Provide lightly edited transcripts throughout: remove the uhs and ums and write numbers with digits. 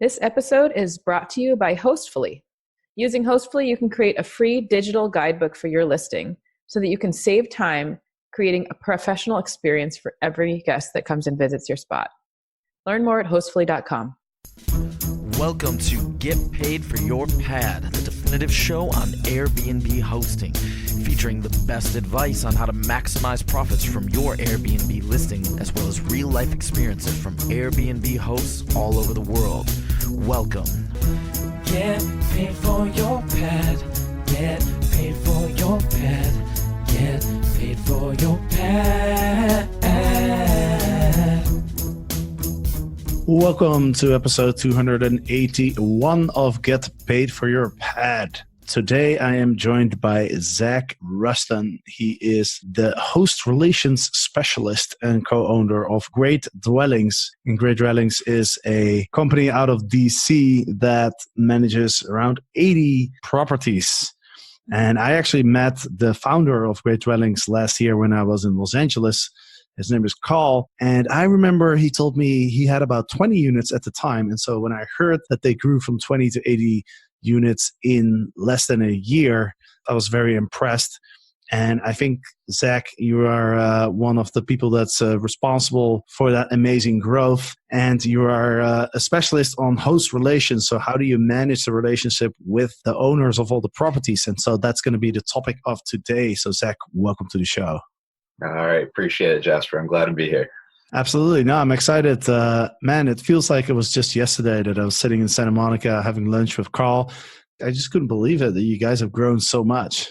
This episode is brought to you by Hostfully. Using Hostfully, you can create a free digital guidebook for your listing so that you can save time creating a professional experience for every guest that comes and visits your spot. Learn more at hostfully.com. Welcome to Get Paid for Your Pad, the definitive show on Airbnb hosting, featuring the best advice on how to maximize profits from your Airbnb listing, as well as real-life experiences from Airbnb hosts all over the world. Welcome. Get paid for your pad. Get paid for your pad. Get paid for your pad. Welcome to episode 281 of Get Paid for Your Pad. Today I am joined by Zac Rushton. He is the host relations specialist and co-owner of Great Dwellings. And Great Dwellings is a company out of DC that manages around 80 properties. And I actually met the founder of Great Dwellings last year when I was in Los Angeles. His name is Carl, and I remember he told me he had about 20 units at the time. And so when I heard that they grew from 20 to 80 units in less than a year, I was very impressed. And I think, Zac, you are one of the people that's responsible for that amazing growth. And you are a specialist on host relations. So how do you manage the relationship with the owners of all the properties? And so that's going to be the topic of today. So Zac, welcome to the show. All right. Appreciate it, Jasper. I'm glad to be here. Absolutely. No, I'm excited. Man, it feels like it was just yesterday that I was sitting in Santa Monica having lunch with Carl. I just couldn't believe it that you guys have grown so much.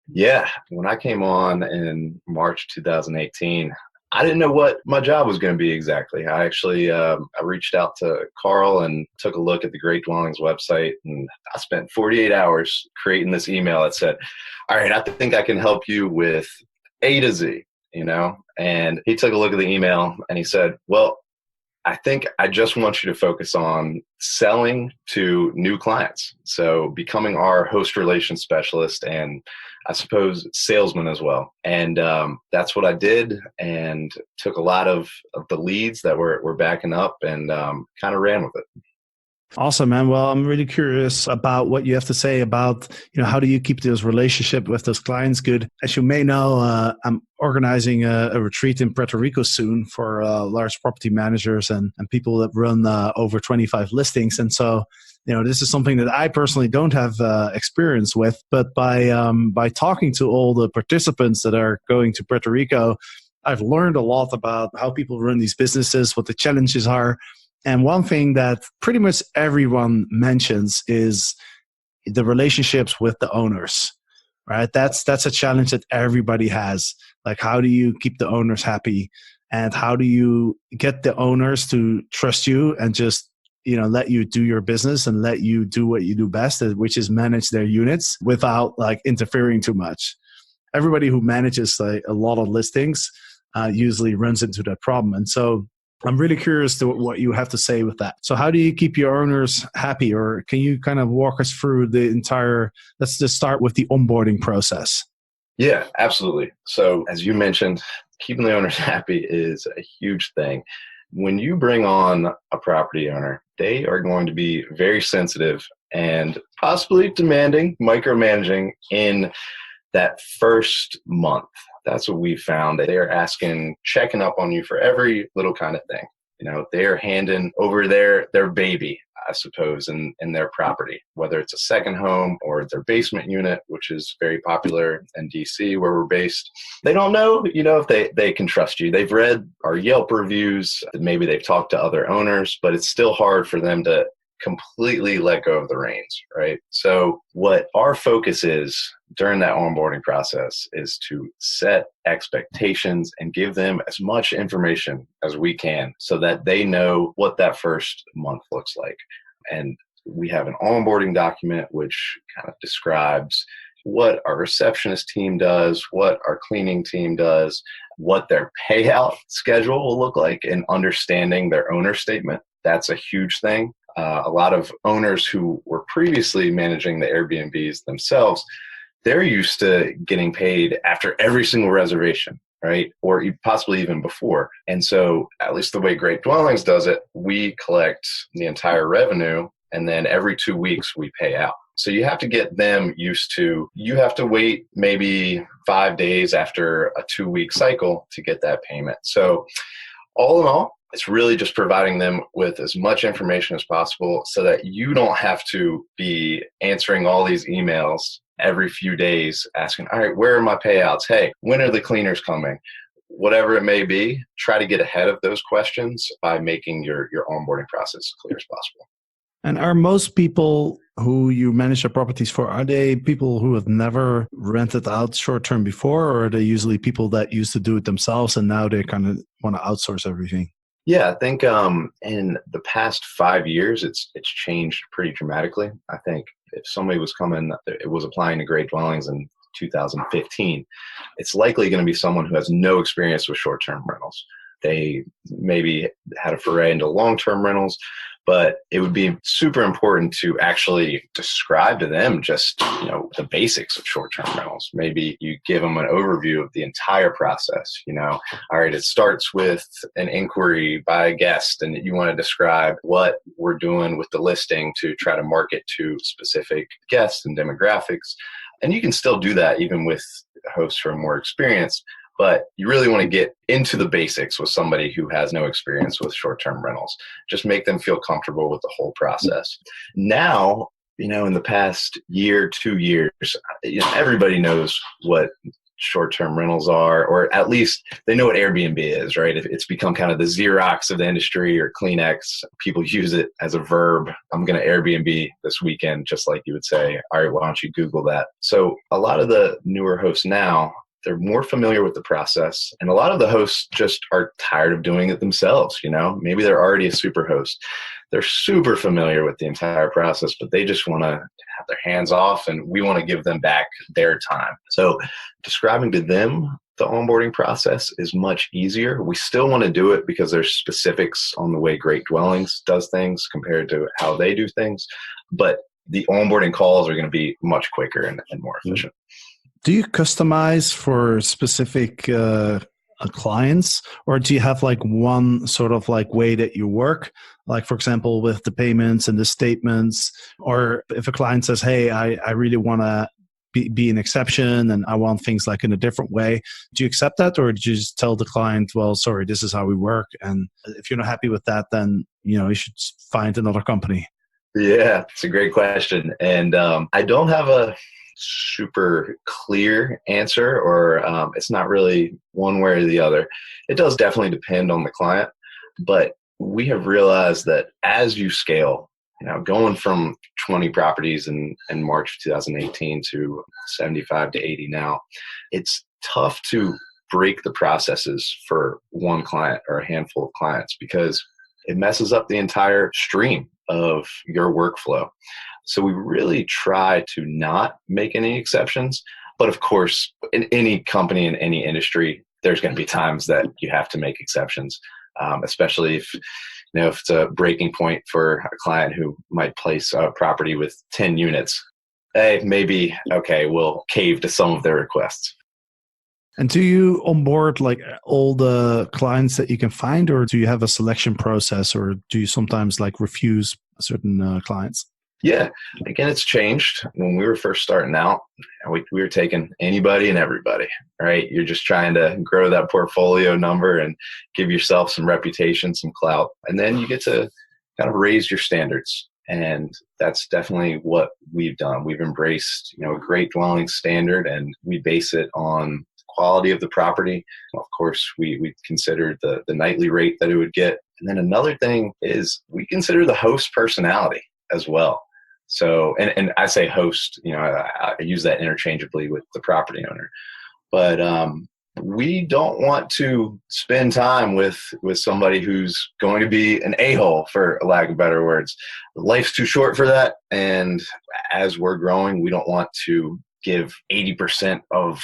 Yeah. When I came on in March 2018, I didn't know what my job was going to be exactly. I actually I reached out to Carl and took a look at the Great Dwellings website, and I spent 48 hours creating this email that said, all right, I think I can help you with A to Z, and he took a look at the email and he said, well, I think I just want you to focus on selling to new clients. So becoming our host relations specialist and I suppose salesman as well. And that's what I did, and took a lot of the leads that were backing up and kind of ran with it. Awesome, man. Well, I'm really curious about what you have to say about, how do you keep those relationship with those clients good? As you may know, I'm organizing a retreat in Puerto Rico soon for large property managers and people that run over 25 listings. And so, this is something that I personally don't have experience with, but by talking to all the participants that are going to Puerto Rico, I've learned a lot about how people run these businesses, what the challenges are. And one thing that pretty much everyone mentions is the relationships with the owners, right? That's a challenge that everybody has. Like, how do you keep the owners happy? And how do you get the owners to trust you and just, let you do your business and let you do what you do best, which is manage their units without interfering too much. Everybody who manages a lot of listings usually runs into that problem. And so I'm really curious to what you have to say with that. So how do you keep your owners happy? Or can you kind of walk us through the entire, let's just start with the onboarding process. Yeah, absolutely. So as you mentioned, keeping the owners happy is a huge thing. When you bring on a property owner, they are going to be very sensitive and possibly demanding, micromanaging in that first month. That's what we found. They are checking up on you for every little kind of thing. They're handing over their baby, I suppose, in their property, whether it's a second home or their basement unit, which is very popular in DC where we're based. They don't know, if they can trust you. They've read our Yelp reviews. Maybe they've talked to other owners, but it's still hard for them to completely let go of the reins, right? So what our focus is during that onboarding process is to set expectations and give them as much information as we can so that they know what that first month looks like. And we have an onboarding document which kind of describes what our receptionist team does, what our cleaning team does, what their payout schedule will look like, and understanding their owner statement. That's a huge thing. A lot of owners who were previously managing the Airbnbs themselves, they're used to getting paid after every single reservation. right? Or possibly even before. And so at least the way Great Dwellings does it, we collect the entire revenue and then every 2 weeks we pay out. So you have to get them used to, you have to wait maybe 5 days after a 2-week cycle to get that payment. So all in all, it's really just providing them with as much information as possible so that you don't have to be answering all these emails every few days asking, all right, where are my payouts? Hey, when are the cleaners coming? Whatever it may be, try to get ahead of those questions by making your onboarding process as clear as possible. And are most people who you manage their properties for, are they people who have never rented out short-term before, or are they usually people that used to do it themselves and now they kind of want to outsource everything? Yeah, I think in the past 5 years, it's changed pretty dramatically. I think if somebody was applying to Great Dwellings in 2015, it's likely going to be someone who has no experience with short-term rentals. They maybe had a foray into long-term rentals, but it would be super important to actually describe to them just, the basics of short-term rentals. Maybe you give them an overview of the entire process. All right, it starts with an inquiry by a guest, and you want to describe what we're doing with the listing to try to market to specific guests and demographics. And you can still do that even with hosts who are more experienced. But you really want to get into the basics with somebody who has no experience with short-term rentals. Just make them feel comfortable with the whole process. Now, in the past year, 2 years, everybody knows what short-term rentals are, or at least they know what Airbnb is, right? It's become kind of the Xerox of the industry, or Kleenex. People use it as a verb. I'm going to Airbnb this weekend, just like you would say, all right, why don't you Google that? So a lot of the newer hosts now, they're more familiar with the process. And a lot of the hosts just are tired of doing it themselves. Maybe they're already a super host. They're super familiar with the entire process, but they just want to have their hands off, and we want to give them back their time. So describing to them the onboarding process is much easier. We still want to do it because there's specifics on the way Great Dwellings does things compared to how they do things. But the onboarding calls are going to be much quicker and more efficient. Do you customize for specific clients, or do you have one sort of way that you work? Like, for example, with the payments and the statements, or if a client says, hey, I really want to be an exception and I want things in a different way. Do you accept that, or do you just tell the client, well, sorry, this is how we work, and if you're not happy with that, then you should find another company? Yeah, it's a great question. And I don't have a super clear answer, or it's not really one way or the other. It does definitely depend on the client, but we have realized that as you scale, going from 20 properties in March of 2018 to 75 to 80 now, it's tough to break the processes for one client or a handful of clients because it messes up the entire stream of your workflow. So we really try to not make any exceptions. But of course, in any company, in any industry, there's going to be times that you have to make exceptions, especially if it's a breaking point for a client who might place a property with 10 units. Maybe, okay, we'll cave to some of their requests. And do you onboard all the clients that you can find, or do you have a selection process, or do you sometimes refuse certain clients? Yeah, again, it's changed. When we were first starting out, we were taking anybody and everybody, right? You're just trying to grow that portfolio number and give yourself some reputation, some clout. And then you get to kind of raise your standards. And that's definitely what we've done. We've embraced, a Great Dwelling standard, and we base it on quality of the property. Of course, we considered the nightly rate that it would get. And then another thing is we consider the host personality as well. So, and I say host, I use that interchangeably with the property owner, but we don't want to spend time with somebody who's going to be an a-hole, for lack of better words. Life's too short for that. And as we're growing, we don't want to give 80% of,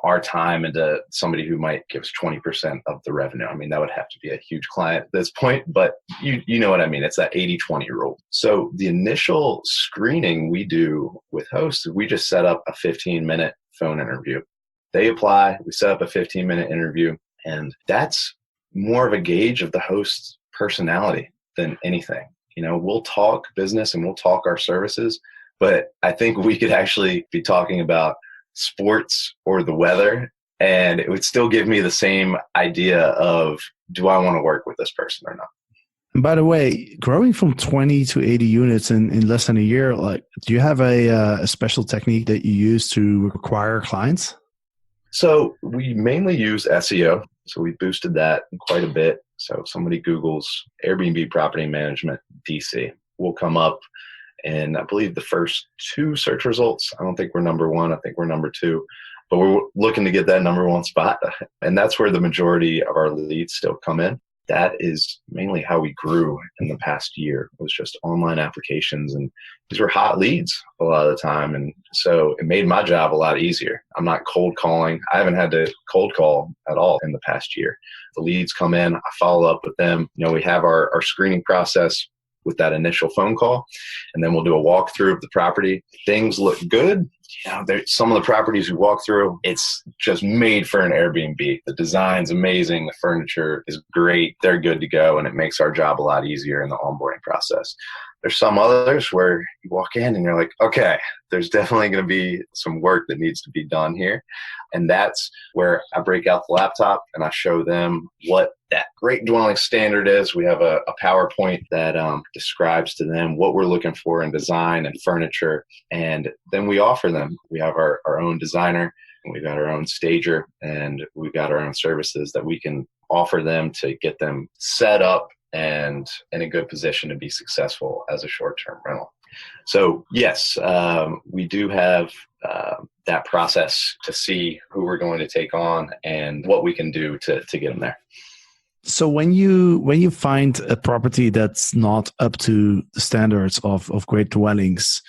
our time into somebody who might give us 20% of the revenue. I mean, that would have to be a huge client at this point, but you know what I mean? It's that 80-20 rule. So the initial screening we do with hosts, we just set up a 15-minute phone interview. They apply, we set up a 15-minute interview, and that's more of a gauge of the host's personality than anything. We'll talk business and we'll talk our services, but I think we could actually be talking about sports or the weather, and it would still give me the same idea of, do I want to work with this person or not? And by the way, growing from 20 to 80 units in less than a year, do you have a special technique that you use to acquire clients? So we mainly use SEO. So we boosted that quite a bit. So if somebody Googles Airbnb property management DC, will come up in, I believe, the first 2 search results. I don't think we're number 1. I think we're number 2. But we're looking to get that number 1 spot. And that's where the majority of our leads still come in. That is mainly how we grew in the past year, was just online applications. And these were hot leads a lot of the time. And so it made my job a lot easier. I'm not cold calling. I haven't had to cold call at all in the past year. The leads come in, I follow up with them. We have our screening process with that initial phone call, and then we'll do a walkthrough of the property. Things look good. Some of the properties we walk through, it's just made for an Airbnb. The design's amazing. The furniture is great. They're good to go, and it makes our job a lot easier in the onboarding process. There's some others where you walk in and you're like, okay, there's definitely going to be some work that needs to be done here. And that's where I break out the laptop and I show them what that great dwelling standard is. We have a PowerPoint that describes to them what we're looking for in design and furniture. And then we offer them. We have our own designer, and we've got our own stager, and we've got our own services that we can offer them to get them set up and in a good position to be successful as a short-term rental. So yes, we do have that process to see who we're going to take on and what we can do to get them there. So when you find a property that's not up to the standards of great dwellings,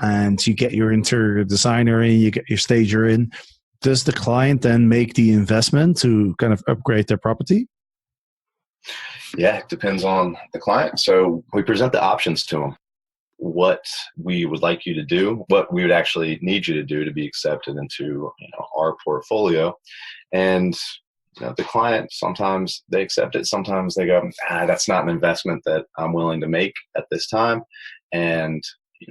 and you get your interior designer in, you get your stager in, does the client then make the investment to kind of upgrade their property? Yeah, it depends on the client. So we present the options to them. What we would like you to do, what we would actually need you to do to be accepted into our portfolio. And the client, sometimes they accept it. Sometimes they go, that's not an investment that I'm willing to make at this time. And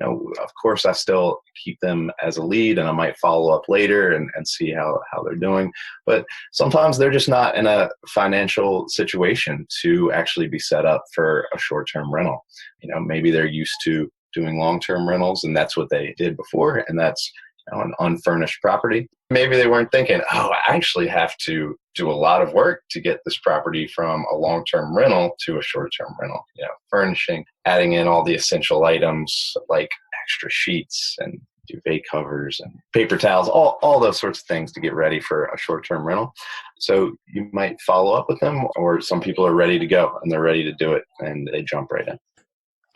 of course, I still keep them as a lead, and I might follow up later and see how they're doing. But sometimes they're just not in a financial situation to actually be set up for a short-term rental. Maybe they're used to doing long-term rentals, and that's what they did before, and that's an unfurnished property. Maybe they weren't thinking, I actually have to do a lot of work to get this property from a long-term rental to a short-term rental. Furnishing, adding in all the essential items like extra sheets and duvet covers and paper towels, all those sorts of things to get ready for a short-term rental. So you might follow up with them, or some people are ready to go and they're ready to do it and they jump right in.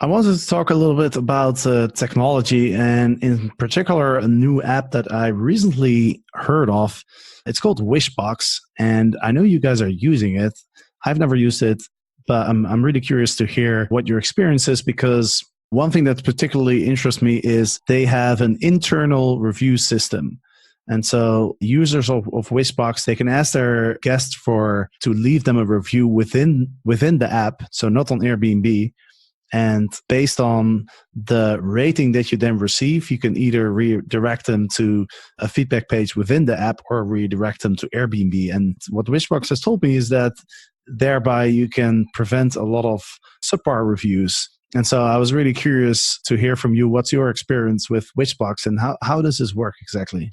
I wanted to talk a little bit about technology, and in particular, a new app that I recently heard of. It's called Wishbox, and I know you guys are using it. I've never used it, but I'm really curious to hear what your experience is, because one thing that particularly interests me is they have an internal review system. And so users of Wishbox, they can ask their guests to leave them a review within the app, so not on Airbnb. And based on the rating that you then receive, you can either redirect them to a feedback page within the app or redirect them to Airbnb. And what Wishbox has told me is that thereby you can prevent a lot of subpar reviews. And so I was really curious to hear from you. What's your experience with Wishbox, and how does this work exactly?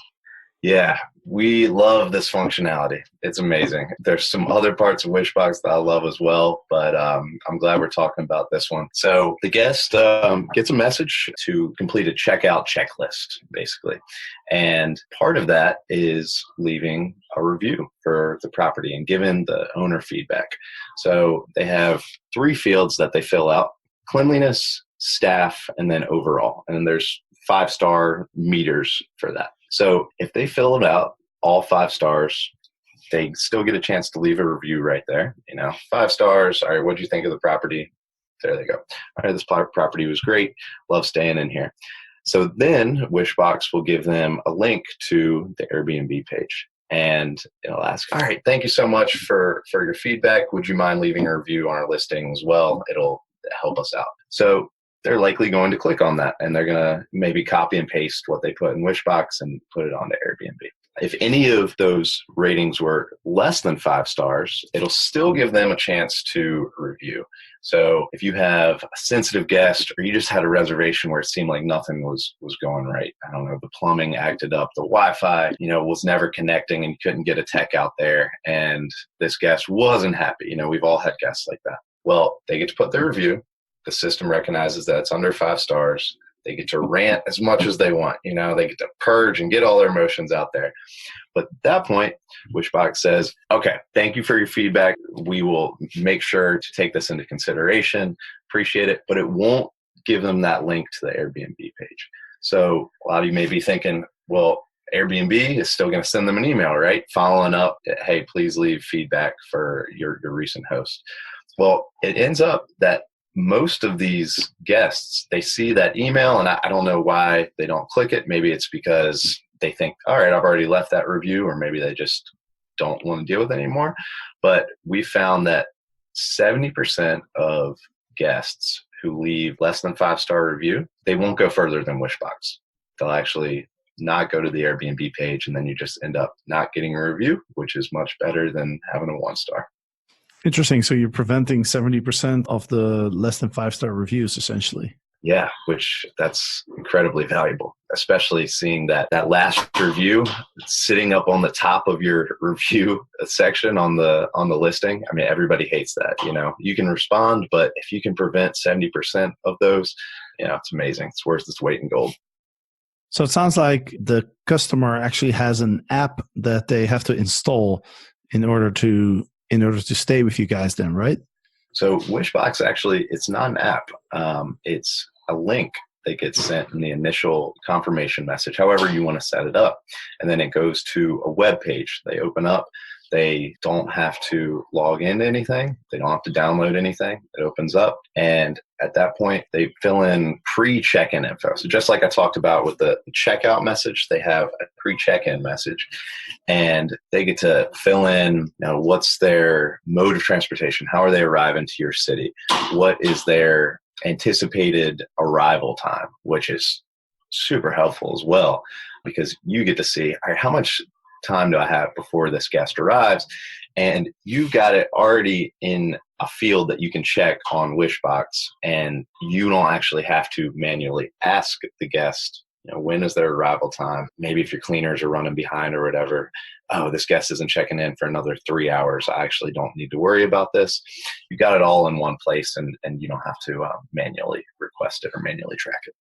Yeah, we love this functionality. It's amazing. There's some other parts of Wishbox that I love as well, but I'm glad we're talking about this one. So the guest gets a message to complete a checkout checklist, basically. And part of that is leaving a review for the property and giving the owner feedback. So they have 3 fields that they fill out: cleanliness, staff, and then overall. And then there's 5-star meters for that. So if they fill it out, all 5 stars, they still get a chance to leave a review right there. 5 stars. All right, what did you think of the property? There they go. All right, this property was great. Love staying in here. So then Wishbox will give them a link to the Airbnb page. and it'll ask, all right, thank you so much for your feedback. Would you mind leaving a review on our listing as well? It'll help us out. So they're likely going to click on that, and they're going to maybe copy and paste what they put in Wishbox and put it onto Airbnb. If any of those ratings were less than 5 stars, it'll still give them a chance to review. So if you have a sensitive guest, or you just had a reservation where it seemed like nothing was going right, I don't know, the plumbing acted up, the Wi-Fi, was never connecting, and you couldn't get a tech out there, and this guest wasn't happy. We've all had guests like that. Well, they get to put their review. The system recognizes that it's under 5 stars. They get to rant as much as they want. They get to purge and get all their emotions out there. But at that point, Wishbox says, okay, thank you for your feedback. We will make sure to take this into consideration. Appreciate it. But it won't give them that link to the Airbnb page. So a lot of you may be thinking, well, Airbnb is still going to send them an email, right? Following up, hey, please leave feedback for your recent host. Well, it ends up that most of these guests, they see that email, and I don't know why they don't click it. Maybe it's because they think, all right, I've already left that review, or maybe they just don't want to deal with it anymore. But we found that 70% of guests who leave less than 5-star review, they won't go further than Wishbox. They'll actually not go to the Airbnb page, and then you just end up not getting a review, which is much better than having a 1-star. Interesting. So you're preventing 70% of the less than 5-star reviews, essentially. Yeah, which that's incredibly valuable, especially seeing that last review sitting up on the top of your review section on the listing. I mean, everybody hates that. You can respond, but if you can prevent 70% of those, it's amazing. It's worth its weight in gold. So it sounds like the customer actually has an app that they have to install in order to stay with you guys then, right? So Wishbox, actually, it's not an app. It's a link that gets sent in the initial confirmation message, however you want to set it up. And then it goes to a web page. They open up. They don't have to log into anything. They don't have to download anything. It opens up. And at that point, they fill in pre-check-in info. So just like I talked about with the checkout message, they have a pre-check-in message. And they get to fill in, what's their mode of transportation? How are they arriving to your city? What is their anticipated arrival time? Which is super helpful as well, because you get to see, all right, how much time do I have before this guest arrives? And you've got it already in a field that you can check on Wishbox, and you don't actually have to manually ask the guest, when is their arrival time? Maybe if your cleaners are running behind or whatever, oh, this guest isn't checking in for another 3 hours. I actually don't need to worry about this. You got it all in one place, and you don't have to manually request it or manually track it.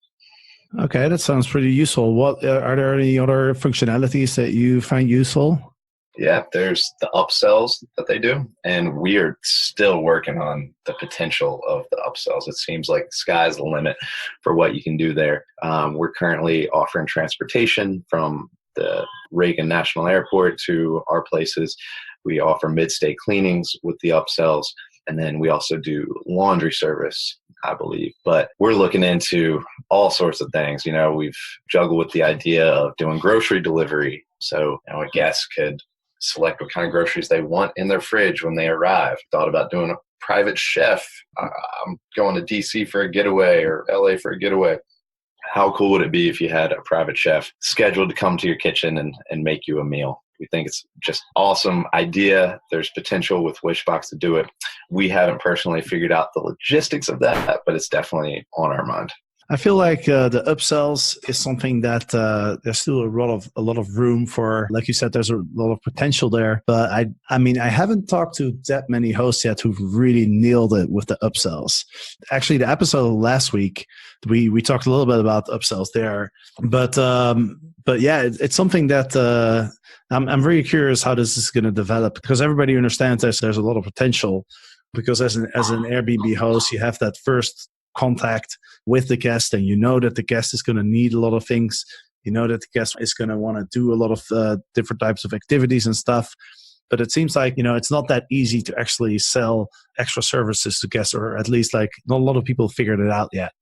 Okay, that sounds pretty useful. What are there any other functionalities that you find useful? Yeah, there's the upsells that they do, and we are still working on the potential of the upsells. It seems like the sky's the limit for what you can do there. We're currently offering transportation from the Reagan National Airport to our places. We offer mid-stay cleanings with the upsells, and then we also do laundry service, I believe. But we're looking into all sorts of things. We've juggled with the idea of doing grocery delivery. So a guest could select what kind of groceries they want in their fridge when they arrive. Thought about doing a private chef. I'm going to DC for a getaway or LA for a getaway. How cool would it be if you had a private chef scheduled to come to your kitchen and make you a meal? We think it's just awesome idea. There's potential with Wishbox to do it. We haven't personally figured out the logistics of that, but it's definitely on our mind. I feel like the upsells is something that there's still a lot of room for. Like you said, there's a lot of potential there. But I mean, I haven't talked to that many hosts yet who've really nailed it with the upsells. Actually, the episode last week, we talked a little bit about upsells there. But yeah, it's something that I'm very curious how this is going to develop, because everybody understands there's a lot of potential. Because as an Airbnb host, you have that first contact with the guest, and you know that the guest is going to need a lot of things. You know that the guest is going to want to do a lot of different types of activities and stuff. But it seems like, it's not that easy to actually sell extra services to guests, or at least like not a lot of people figured it out yet.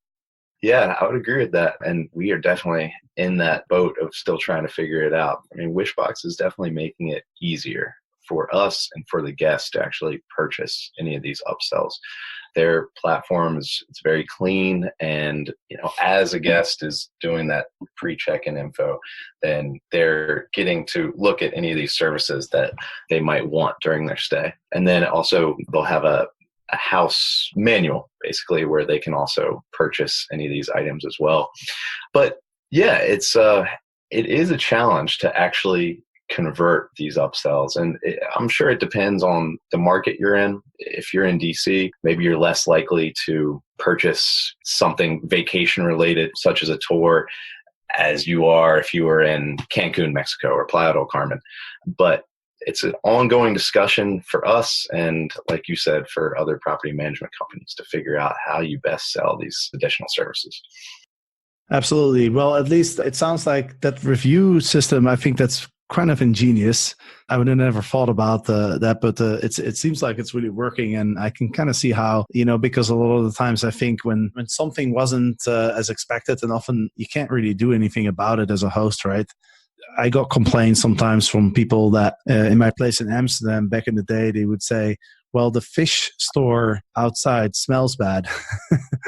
Yeah, I would agree with that. And we are definitely in that boat of still trying to figure it out. I mean, Wishbox is definitely making it easier for us and for the guests to actually purchase any of these upsells. Their platform is it's very clean, and as a guest is doing that pre-check-in info, then they're getting to look at any of these services that they might want during their stay. And then also they'll have a house manual basically where they can also purchase any of these items as well. But yeah, it is a challenge to actually convert these upsells. And I'm sure it depends on the market you're in. If you're in DC, maybe you're less likely to purchase something vacation related, such as a tour, as you are if you were in Cancun, Mexico, or Playa del Carmen. But it's an ongoing discussion for us and, like you said, for other property management companies to figure out how you best sell these additional services. Absolutely. Well, at least it sounds like that review system, I think that's kind of ingenious. I would have never thought about that, but it seems like it's really working, and I can kind of see how, because a lot of the times I think when something wasn't as expected, and often you can't really do anything about it as a host, right? I got complaints sometimes from people that in my place in Amsterdam back in the day, they would say, well, the fish store outside smells bad.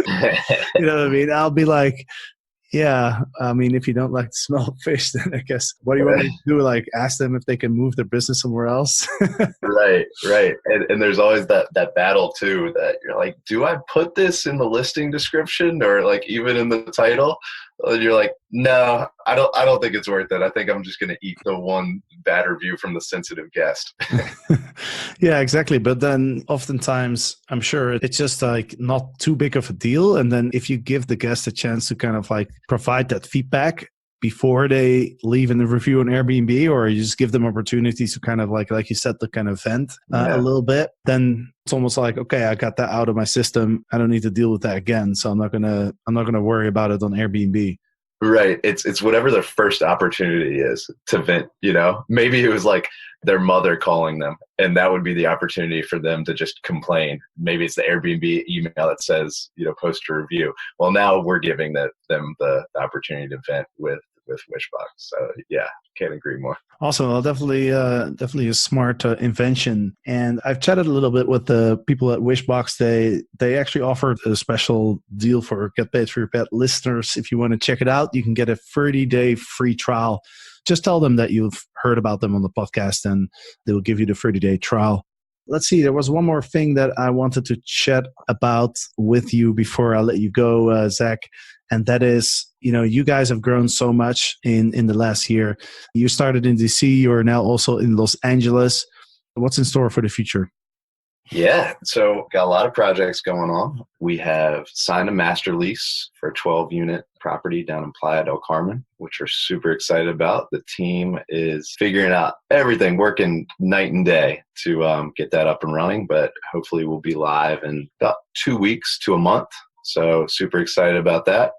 You know what I mean? I'll be like, yeah, I mean, if you don't like the smell of fish, then I guess what do you want me to do? Like ask them if they can move their business somewhere else? Right. And there's always that battle too, that you're like, do I put this in the listing description or like even in the title? And you're like, no, I don't think it's worth it. I think I'm just going to eat the one bad review from the sensitive guest. Yeah, exactly. But then oftentimes I'm sure it's just like not too big of a deal. And then if you give the guest a chance to kind of like provide that feedback before they leave in the review on Airbnb, or you just give them opportunities to kind of like you said, the kind of vent a little bit, then it's almost like, okay, I got that out of my system. I don't need to deal with that again. So I'm not gonna worry about it on Airbnb. Right. It's whatever their first opportunity is to vent, Maybe it was like their mother calling them, and that would be the opportunity for them to just complain. Maybe it's the Airbnb email that says, post a review. Well, now we're giving them the opportunity to vent with Wishbox. So yeah, can't agree more. Awesome. Well, definitely a smart invention. And I've chatted a little bit with the people at Wishbox. They actually offered a special deal for Get Paid for Your Pet listeners. If you want to check it out, you can get a 30-day free trial. Just tell them that you've heard about them on the podcast, and they will give you the 30-day trial. Let's see. There was one more thing that I wanted to chat about with you before I let you go, Zac. And that is, you guys have grown so much in the last year. You started in DC. You're now also in Los Angeles. What's in store for the future? Yeah, so got a lot of projects going on. We have signed a master lease for a 12-unit property down in Playa del Carmen, which we're super excited about. The team is figuring out everything, working night and day to get that up and running, but hopefully we'll be live in about 2 weeks to a month. So super excited about that.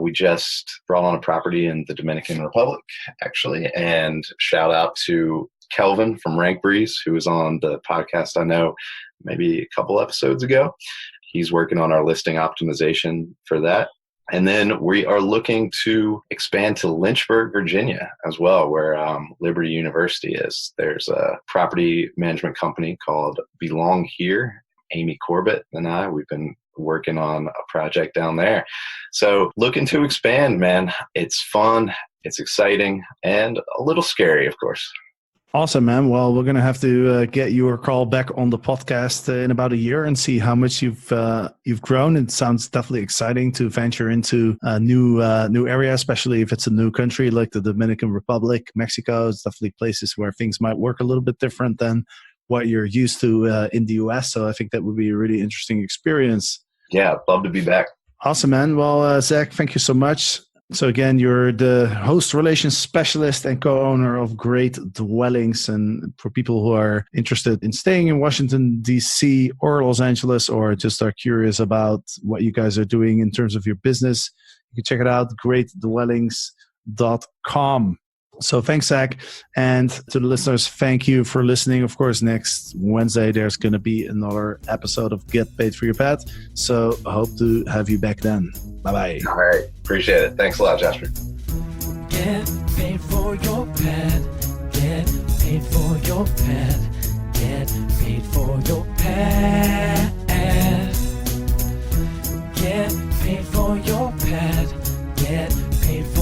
We just brought on a property in the Dominican Republic, actually, and shout out to Kelvin from Rank Breeze, who was on the podcast I know maybe a couple episodes ago. He's working on our listing optimization for that. And then we are looking to expand to Lynchburg, Virginia as well, where Liberty University is. There's a property management company called Belong Here. Amy Corbett and I, we've been working on a project down there. So looking to expand, man. It's fun, it's exciting, and a little scary, of course. Awesome, man. Well, we're going to have to get your call back on the podcast in about a year and see how much you've grown. It sounds definitely exciting to venture into a new area, especially if it's a new country like the Dominican Republic, Mexico. It's definitely places where things might work a little bit different than what you're used to in the US. So I think that would be a really interesting experience. Yeah, I'd love to be back. Awesome, man. Well, Zac, thank you so much. So again, you're the host relations specialist and co-owner of Great Dwellings. And for people who are interested in staying in Washington, D.C. or Los Angeles, or just are curious about what you guys are doing in terms of your business, you can check it out, greatdwellings.com. So thanks, Zac. And to the listeners, thank you for listening. Of course, next Wednesday, there's going to be another episode of Get Paid for Your Pet. So I hope to have you back then. Bye-bye. All right. Appreciate it. Thanks a lot, Jasper. Get paid for your pet. Get paid for your pet. Get paid for your pet. Get paid for your pet. Get paid for